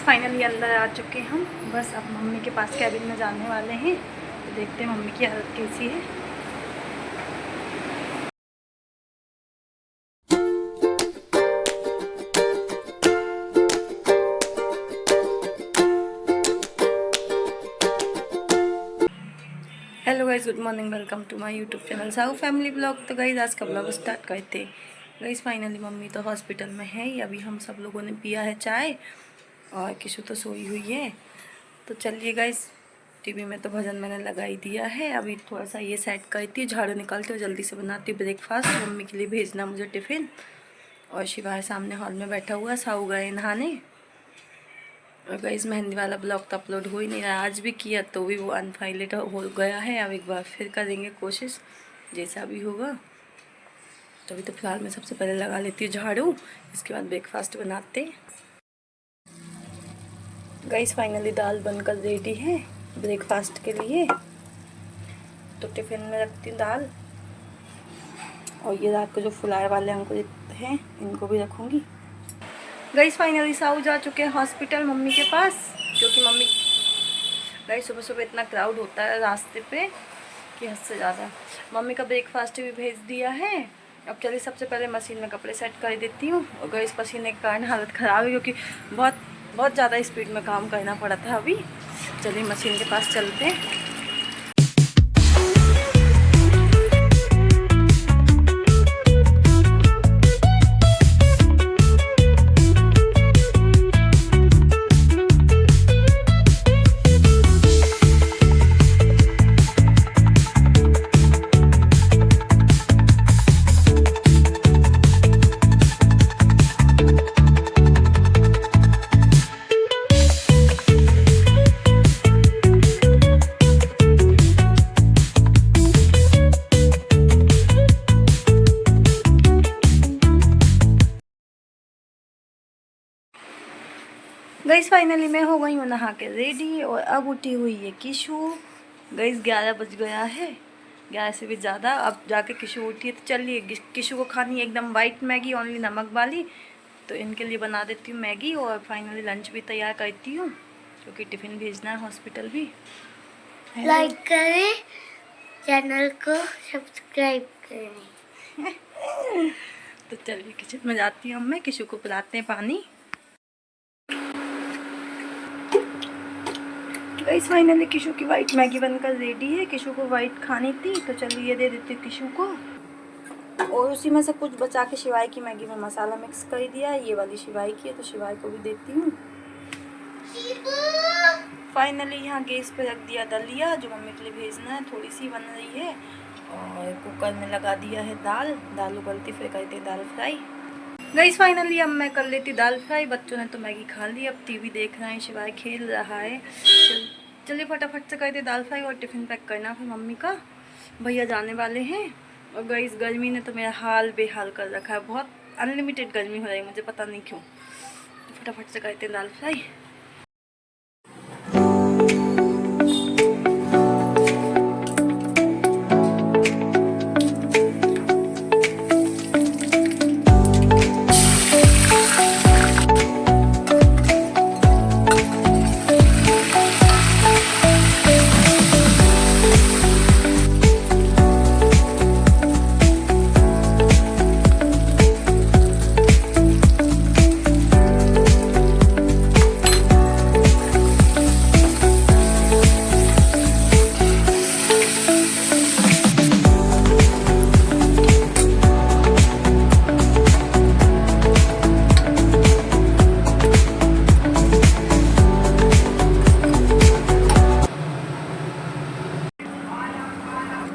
Finally अंदर आ चुके हम। बस अब मम्मी के पास कैबिन में जाने वाले हैं, तो देखते हैं मम्मी की हालत कैसी है। Hello guys, good morning, welcome to my YouTube channel Sahu family blog. तो गाइस आज का ब्लॉग स्टार्ट करते हैं। गाइस फाइनली मम्मी तो हॉस्पिटल में है ही। अभी हम सब लोगों ने पिया है चाय और किशु तो सोई हुई है। तो चलिए गाइस, टीवी में तो भजन मैंने लगा ही दिया है। अभी थोड़ा सा ये सेट करती हूँ, झाड़ू निकालती हूँ, जल्दी से बनाती हूँ ब्रेकफास्ट। मम्मी के लिए भेजना मुझे टिफ़िन। और शिवा है सामने हॉल में बैठा हुआ, साहू गए नहाने। और गाइस मेहंदी वाला ब्लॉग तो अपलोड हो ही नहीं रहा। आज भी किया तो भी वो अनफाइलेट हो गया है। अब एक बार फिर करेंगे कोशिश, जैसा भी होगा। तो अभी तो फिलहाल मैं सबसे पहले लगा लेती हूँ झाड़ू, इसके बाद ब्रेकफास्ट बनाते। गाइस फाइनली दाल बनकर रेडी है ब्रेकफास्ट के लिए। तो टिफ़िन में रखती हूँ दाल, और ये रात को जो फुलाए वाले अंकुर हैं इनको भी रखूँगी। गाइस फाइनली साहू जा चुके हैं हॉस्पिटल मम्मी के पास, क्योंकि मम्मी गाइस सुबह सुबह इतना क्राउड होता है रास्ते पे कि हद से ज़्यादा। मम्मी का ब्रेकफास्ट भी भेज दिया है। अब चलिए सबसे पहले मशीन में कपड़े सेट कर देती हूँ। और गाइस पसीने के कारण हालत ख़राब है, क्योंकि बहुत ज़्यादा स्पीड में काम करना पड़ा था अभी। चलिए मशीन के पास चलते हैं। गाइस फाइनली मैं हो गई हूँ नहा के रेडी, और अब उठी हुई है किशु। गाइस 11 बज गया है, 11 से भी ज़्यादा। अब जाके किशु उठी है, तो चलिए किशु को खानी है एकदम वाइट मैगी, ओनली नमक वाली। तो इनके लिए बना देती हूँ मैगी, और फाइनली लंच भी तैयार करती हूँ, क्योंकि टिफ़िन भेजना है हॉस्पिटल भी। लाइक करें, चैनल को सब्सक्राइब करें। तो चलिए किचन में जाती हूँ मैं, किशु को पिलाते हैं पानी। गाइस फाइनली किशु की वाइट मैगी बनकर रेडी है। किशु को वाइट खानी थी, तो चलिए ये दे देती हूँ किशु को। और उसी में से कुछ बचा के शिवाय की मैगी में मसाला मिक्स कर दिया है। ये वाली शिवाय की है, तो शिवाय को भी देती हूँ। फाइनली यहाँ गैस पे रख दिया दलिया, जो मम्मी के लिए भेजना है। थोड़ी सी बन रही है, और कुकर में लगा दिया है दाल उबलती, फिर करते दाल फ्राई। गाइस फाइनली अब मैं कर लेती दाल फ्राई। बच्चों ने तो मैगी खा ली, अब टीवी देख रहे हैं, शिवाय खेल रहा है। चलिए फटाफट से कर दे दाल फ्राई, और टिफ़िन पैक करना फिर मम्मी का। भैया जाने वाले हैं। और गाइस गर्मी ने तो मेरा हाल बेहाल कर रखा है। बहुत अनलिमिटेड गर्मी हो रही है, मुझे पता नहीं क्यों। तो फटाफट से करते दाल फ्राई।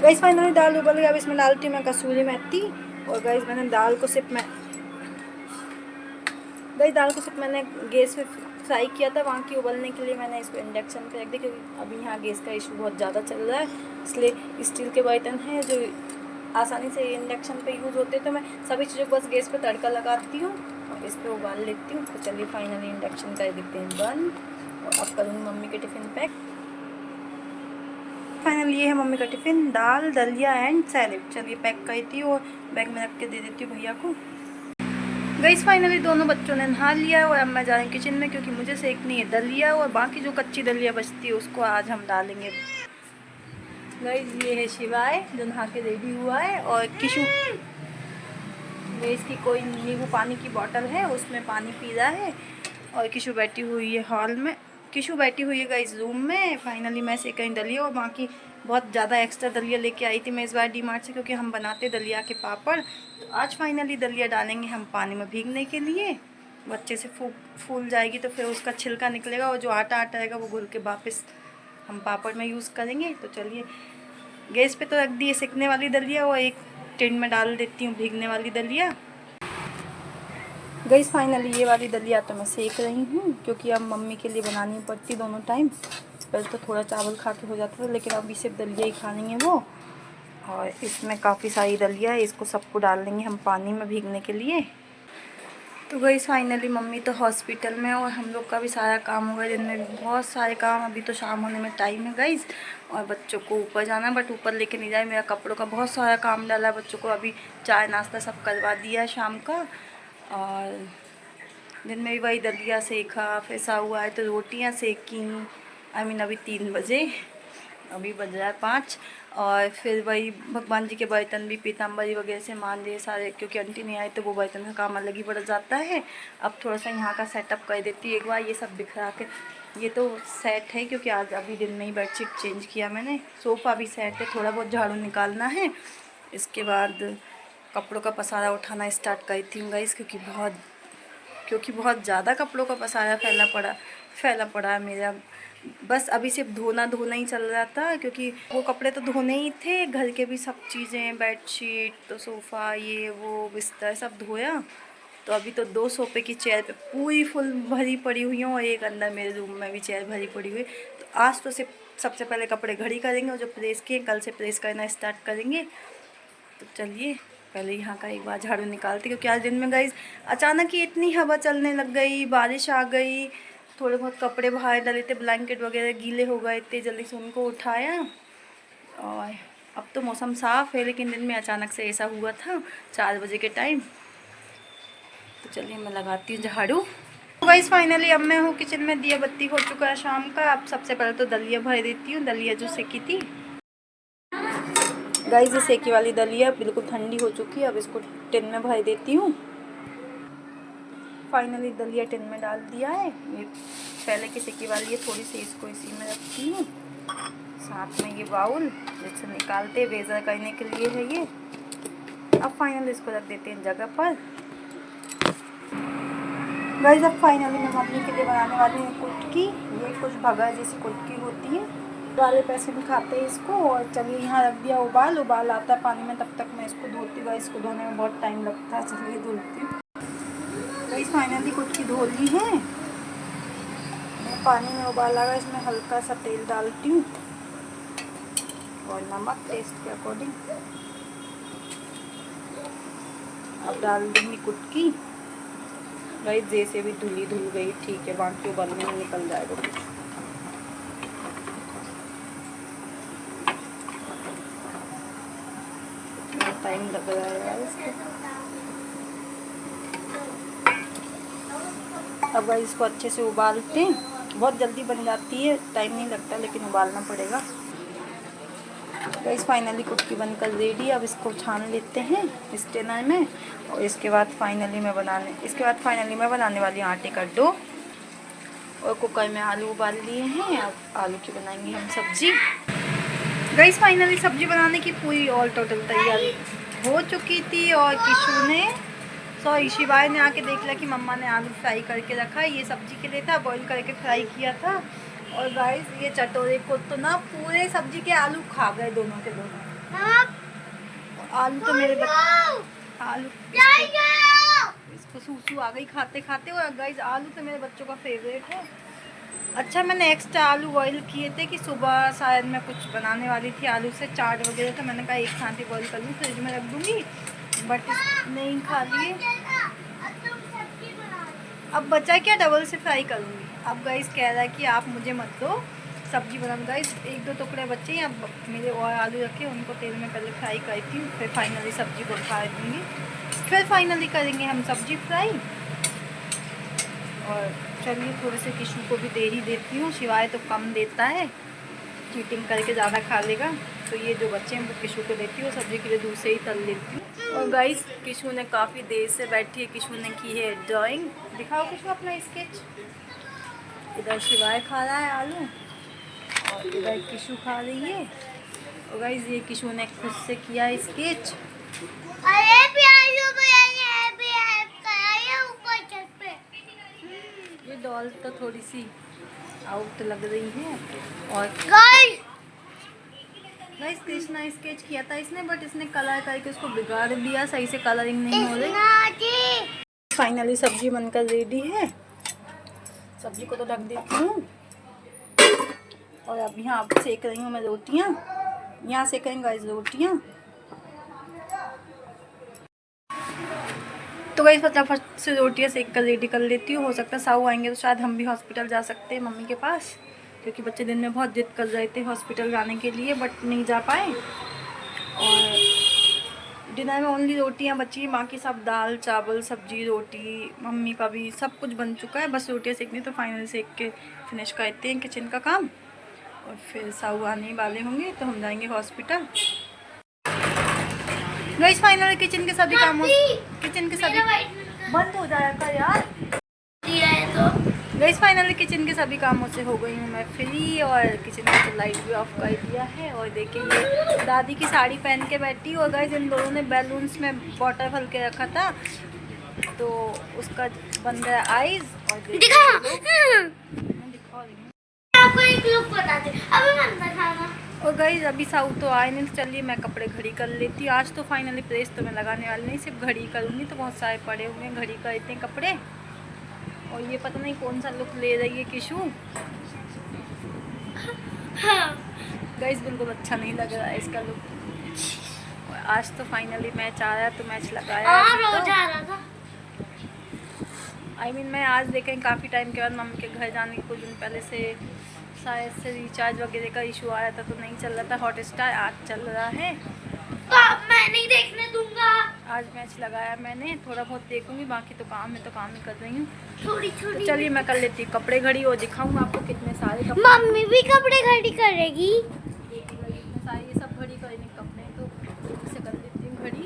गाइस फाइनली दाल उबल गया। अब इसमें डालती हूँ मैं कसूरी मेथी। और गाइस मैंने दाल को सिर्फ मैंने गैस पे फ्राई किया था। वहाँ की उबलने के लिए मैंने इसको इंडक्शन पे रख दिया, क्योंकि अभी यहाँ गैस का इशू बहुत ज़्यादा चल रहा है। इसलिए स्टील के बर्तन हैं जो आसानी से इंडक्शन पे यूज़ होते हैं, तो मैं सभी चीज़ों को बस गैस पे तड़का लगाती हूँ और इस पर उबाल लेती हूँ। तो चलिए फाइनली इंडक्शन कर देते हैं बंद, और अब करूँगी मम्मी के टिफ़िन पैक। फाइनली ये है मम्मी का टिफ़िन, दाल, दलिया एंड सैलेड। चलिए पैक करती हूँ और बैग में रख के दे देती हूँ भैया को। गाइस फाइनली दोनों बच्चों ने नहा लिया और अब मैं जा रही हूँ किचन में, क्योंकि मुझे सेकनी है दलिया और बाकी जो कच्ची दलिया बचती है उसको आज हम डालेंगे। गाइस ये है शिवाय जो नहा के रेडी हुआ है, और किशु ये इसकी कोई नींबू पानी की बोतल है उसमें पानी पी रहा है, और किशु बैठी हुई है हॉल में। किशु बैठी हुई है गाइस रूम में। फाइनली मैं से कहीं दलिया और बाकी बहुत ज़्यादा एक्स्ट्रा दलिया लेके आई थी मैं इस बार डीमार्ट से, क्योंकि हम बनाते दलिया के पापड़। तो आज फाइनली दलिया डालेंगे हम पानी में भीगने के लिए, वो अच्छे से फूल जाएगी तो फिर उसका छिलका निकलेगा और जो आटा आटा रहेगा वो घुल के वापस हम पापड़ में यूज़ करेंगे। तो चलिए गैस पे तो रख दिए सेकने वाली दलिया और एक टिन में डाल देती हूँ भीगने वाली दलिया। गैस फाइनली ये वाली दलिया तो मैं सेक रही हूँ, क्योंकि अब मम्मी के लिए बनानी पड़ती दोनों टाइम। पहले तो थोड़ा चावल खा के हो जाता था, लेकिन अभी सिर्फ दलिया ही खानी है वो। और इसमें काफ़ी सारी दलिया है, इसको सबको डाल देंगे हम पानी में भीगने के लिए। तो गई फाइनली मम्मी तो हॉस्पिटल में, और हम लोग का भी सारा काम हो गया। दिन में भी बहुत सारे काम, अभी तो शाम होने में टाइम है गाइस। और बच्चों को ऊपर जाना, बट ऊपर लेके नहीं जाए, मेरा कपड़ों का बहुत सारा काम डाला है। बच्चों को अभी चाय नाश्ता सब करवा दिया है शाम का, और दिन में भी वही दलिया सेका, फिर साहू आए तो रोटियाँ सेकी। अभी 3 बजे, अभी बज रहा है 5। और फिर वही भगवान जी के बर्तन भी पीताम्बरी वगैरह से मांजे सारे, क्योंकि आंटी नहीं आई तो वो बर्तन का काम अलग ही बढ़ जाता है। अब थोड़ा सा यहाँ का सेटअप कर देती हूँ एक बार, ये सब बिखरा के। ये तो सेट है क्योंकि आज अभी दिन में ही बेडशीट चेंज किया मैंने। सोफ़ा भी सेट है, थोड़ा बहुत झाड़ू निकालना है। इसके बाद कपड़ों का पसारा उठाना स्टार्ट करती हूँ गाइस, क्योंकि बहुत ज़्यादा कपड़ों का पसारा फैला पड़ा है मेरा। बस अभी सिर्फ धोना ही चल रहा था, क्योंकि वो कपड़े तो धोने ही थे। घर के भी सब चीज़ें, बेडशीट तो सोफ़ा ये वो बिस्तर सब धोया। तो अभी तो 2 सोफ़े की चेयर पे पूरी फुल भरी पड़ी हुई हूँ, और एक अंदर मेरे रूम में भी चेयर भरी पड़ी हुई है। तो आज तो सिर्फ सबसे पहले कपड़े घड़ी करेंगे, और जो प्रेस किए कल से प्रेस करना स्टार्ट करेंगे। तो चलिए पहले यहाँ का एक बार झाड़ू निकालती, क्योंकि आज दिन में गाइस अचानक ही इतनी हवा चलने लग गई, बारिश आ गई। थोड़े बहुत कपड़े बाहर डाले थे, ब्लैंकेट वगैरह गीले हो गए थे, जल्दी से उनको उठाया। और अब तो मौसम साफ़ है, लेकिन दिन में अचानक से ऐसा हुआ था 4 बजे के टाइम। तो चलिए मैं लगाती हूँ झाड़ू। तो गाइस फाइनली अब मैं हूँ किचन में, दिया बत्ती हो चुका है शाम का। अब सबसे पहले तो दलिया भर देती हूँ, दलिया जो सेकी थी गाइस। ये सेकी वाली दलिया बिल्कुल ठंडी हो चुकी है, अब इसको टिन में भर देती हूँ। फाइनली दलिया टिन में डाल दिया है। ये पहले की सेकी वाली है, थोड़ी सी इसको इसी में रखती हूँ। साथ में ये बाउल जिससे निकालते बेज़र करने के लिए है ये। अब फाइनली इसको रख देते हैं जगह पर। गाइस अब फाइनली मैं मम्मी के लिए बनाने वाली हूँ कुटकी। ये कुछ भगा जैसी कुटकी होती है, वाले पैसे भी खाते हैं इसको। और चलिए यहाँ रख दिया उबाल आता है पानी में, तब तक मैं इसको धोती हूँ। इसको धोने में बहुत टाइम लगता है, चलिए धोती हूँ। गाइस फाइनली कुटकी धो ली है। पानी में उबाल आ गया, इसमें हल्का सा तेल डालती हूँ और नमक टेस्ट के अकॉर्डिंग। अब डाल दूँगी कुटकी। गाइस जैसे भी धुल गई ठीक है, बाकी उबालने में निकल जाएगा कुछ। टाइम लग रहा है यार इसको। अब गाइस इसको अच्छे से उबालते हैं, बहुत जल्दी बन जाती है, टाइम नहीं लगता, लेकिन उबालना पड़ेगा। गाइस फाइनली कुटकी बनकर रेडी। अब इसको छान लेते हैं स्ट्रेनर में, और इसके बाद फाइनली मैं बनाने वाली हूँ आटे का डो। और कुकर में आलू उबाल लिए हैं, अब आलू की बनाएंगे हम सब्जी। गाइस फाइनली सब्जी बनाने की पूरी ऑल टोटल तैयारी हो चुकी थी, और किशु ने शिवाय ने आके देख लिया कि मम्मा ने आलू फ्राई करके रखा है। ये सब्जी के लिए था, बॉईल करके फ्राई किया था। और गाइस ये चटोरे को तो ना पूरे सब्जी के आलू खा गए, दोनों के दोनों। आलू तो मेरे आलू इसको सूसू आ गई खाते खाते। और गाइस आलू तो मेरे बच्चों का फेवरेट है। अच्छा मैंने एक्स्ट्रा आलू बॉईल किए थे कि सुबह शायद मैं कुछ बनाने वाली थी आलू से, चाट वगैरह, तो मैंने कहा एक साथ ही बॉईल कर लूँ, फ्रिज में रख दूँगी। बट नहीं खा लिए। अब बचा क्या, डबल से फ्राई करूँगी। अब गाइस कह रहा है कि आप मुझे मत दो, सब्जी बना। गाइस 1-2 टुकड़े बचे हैं, अब मेरे और आलू रखे उनको तेल में पहले फ्राई करती हूँ, फिर फाइनली सब्जी को खा दूँगी। फिर फाइनली करेंगे हम सब्जी फ्राई। और चलिए थोड़े से किशु को भी दे ही देती हूँ, शिवाय तो कम देता है, चीटिंग करके ज़्यादा खा लेगा, तो ये जो बच्चे हैं वो किशु को देती हूँ, सब्जी के लिए दूध से ही तल लेती हूँ। और गाइस किशु ने काफ़ी देर से बैठी है, किशु ने की है ड्राइंग। दिखाओ किशु अपना स्केच। इधर शिवाय खा रहा है आलू और इधर किशु खा रही है। और गाइस ये किशु ने खुद से किया है स्केच। ये डॉल तो थोड़ी सी आउट लग रही है। और गाइस कृष्णा स्केच किया था इसने, बट इसने कलर करके उसको बिगाड़ दिया, सही से कलरिंग नहीं हो रही। फाइनली सब्जी बनकर रेडी है, सब्जी को तो ढक देती हूँ। और अब यहाँ अब सेक रही हूँ मैं रोटियाँ, यहाँ सेकेंगे गाइस रोटियाँ। तो गाइस फटाफट से रोटियाँ सेक कर रेडी कर लेती हूँ। हो सकता है साहू आएंगे तो शायद हम भी हॉस्पिटल जा सकते हैं मम्मी के पास, क्योंकि बच्चे दिन में बहुत जिद कर रहे थे हॉस्पिटल जाने के लिए, बट नहीं जा पाए। और डिनर में ओनली रोटियाँ बची, बाकी सब दाल चावल सब्जी रोटी, मम्मी का भी सब कुछ बन चुका है, बस रोटियाँ सेकनी। तो फाइनली सेक के फिनिश करते हैं किचन का काम, और फिर साहू आने वाले होंगे तो हम जाएंगे हॉस्पिटल। गाइस फाइनली किचन के सभी बंद हो जाएगा यार। गाइस फाइनली किचन के सभी कामों से हो गई हूँ मैं फ्री, और किचन का लाइट भी ऑफ कर दिया है। और देखिए ये दादी की साड़ी पहन के बैठी। और गाइस इन दोनों ने बैलून्स में वाटर भर के रखा था, तो उसका बन गया आईज। और दिखा रही हूँ आपको एक लुक बताते अभी मन खाना। और गाइस अभी साहू तो आए नहीं, तो चलिए मैं कपड़े घड़ी कर लेती हूँ। आज तो फाइनली प्रेस तो मैं लगाने वाली नहीं, सिर्फ घड़ी करूँगी, तो बहुत सारे पड़े हुए हैं घड़ी का इतने कपड़े। और ये पता नहीं कौन सा लुक ले रही है किशु। गाइस बिल्कुल अच्छा नहीं लग रहा है इसका लुक। और आज तो फाइनली मैच आ रहा है, तो मैच लगाया मैं आज देखें काफ़ी टाइम के बाद मम्मी के घर जाने के कुछ दिन पहले से शायद से रिचार्ज वगैरह का इशू आया था, तो नहीं चल रहा था हॉटस्टार, आज चल रहा है। तो मैं नहीं देखने दूंगा। आज मैच लगाया मैंने, थोड़ा बहुत देखूंगी, बाकी तो काम है तो काम ही कर रही हूँ। तो चलिए मैं कर लेती हूँ कपड़े घड़ी, और दिखाऊंगा आपको कितने सारे कपड़े। मम्मी भी कपड़े घड़ी करेगी, इतने सारे ये सब घड़ी करेंगे कपड़े, तो इसे कर लेती हूँ घड़ी।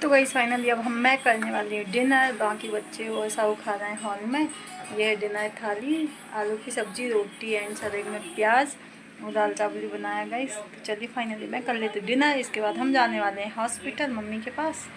तो गाइस फाइनली अब मैं करने वाली हूँ डिनर, बाकी बच्चे और सब खा रहे हैं हॉल में। यह डिनर थाली, आलू की सब्जी रोटी एंड सलाद में प्याज और दाल चावल भी बनाया गाइस। तो चलिए फाइनली मैं कर लेती हूँ डिनर, इसके बाद हम जाने वाले हैं हॉस्पिटल मम्मी के पास।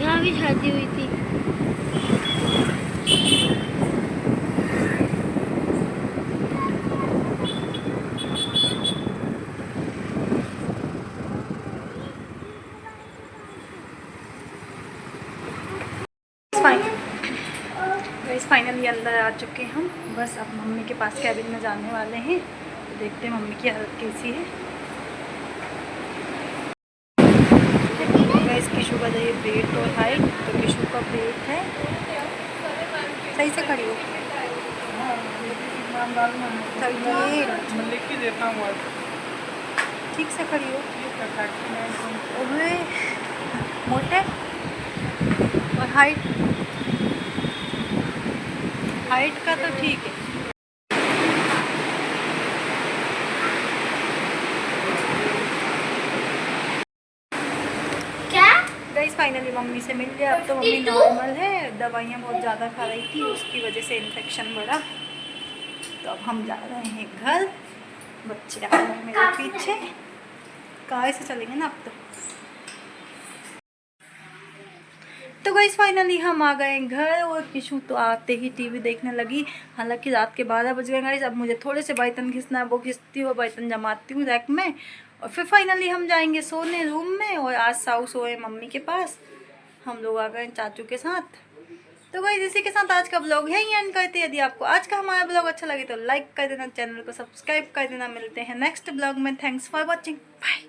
यहाँ भी शादी हुई थी। फाइनली अंदर आ चुके हम, बस अब मम्मी के पास कैबिन में जाने वाले हैं। तो देखते हैं मम्मी की हालत कैसी है। गाइस किशु का ये वेट और हाइट, तो किशु का वेट है, सही से खड़ी हो, 38, ठीक से खड़ी हो, मोटे। और हाइट का तो ठीक है। क्या गाइस फाइनली मम्मी से मिल गया, अब तो मम्मी नॉर्मल है, दवाइयाँ बहुत ज़्यादा खा रही थी, उसकी वजह से इन्फेक्शन बढ़ा। तो अब हम जा रहे हैं घर। बच्चे आ रहे हैं मेरे पीछे, कार से चलेंगे ना अब तो गाइस फाइनली हम आ गए घर और किशु तो आते ही टीवी देखने लगी। हालांकि रात के 12 बज गए गाइस। अब मुझे थोड़े से बर्तन घिसना है, वो घिसती हूँ, बर्तन जमाती हूँ रैक में और फिर फाइनली हम जाएंगे सोने रूम में। और आज साऊ सोए मम्मी के पास, हम लोग आ गए चाचू के साथ। तो गाइस इसी के साथ आज का ब्लॉग यहीं एंड करते हैं। यदि आपको आज का हमारा ब्लॉग अच्छा लगे तो लाइक कर देना, चैनल को सब्सक्राइब कर देना। मिलते हैं नेक्स्ट ब्लॉग में। Thanks for watching, bye.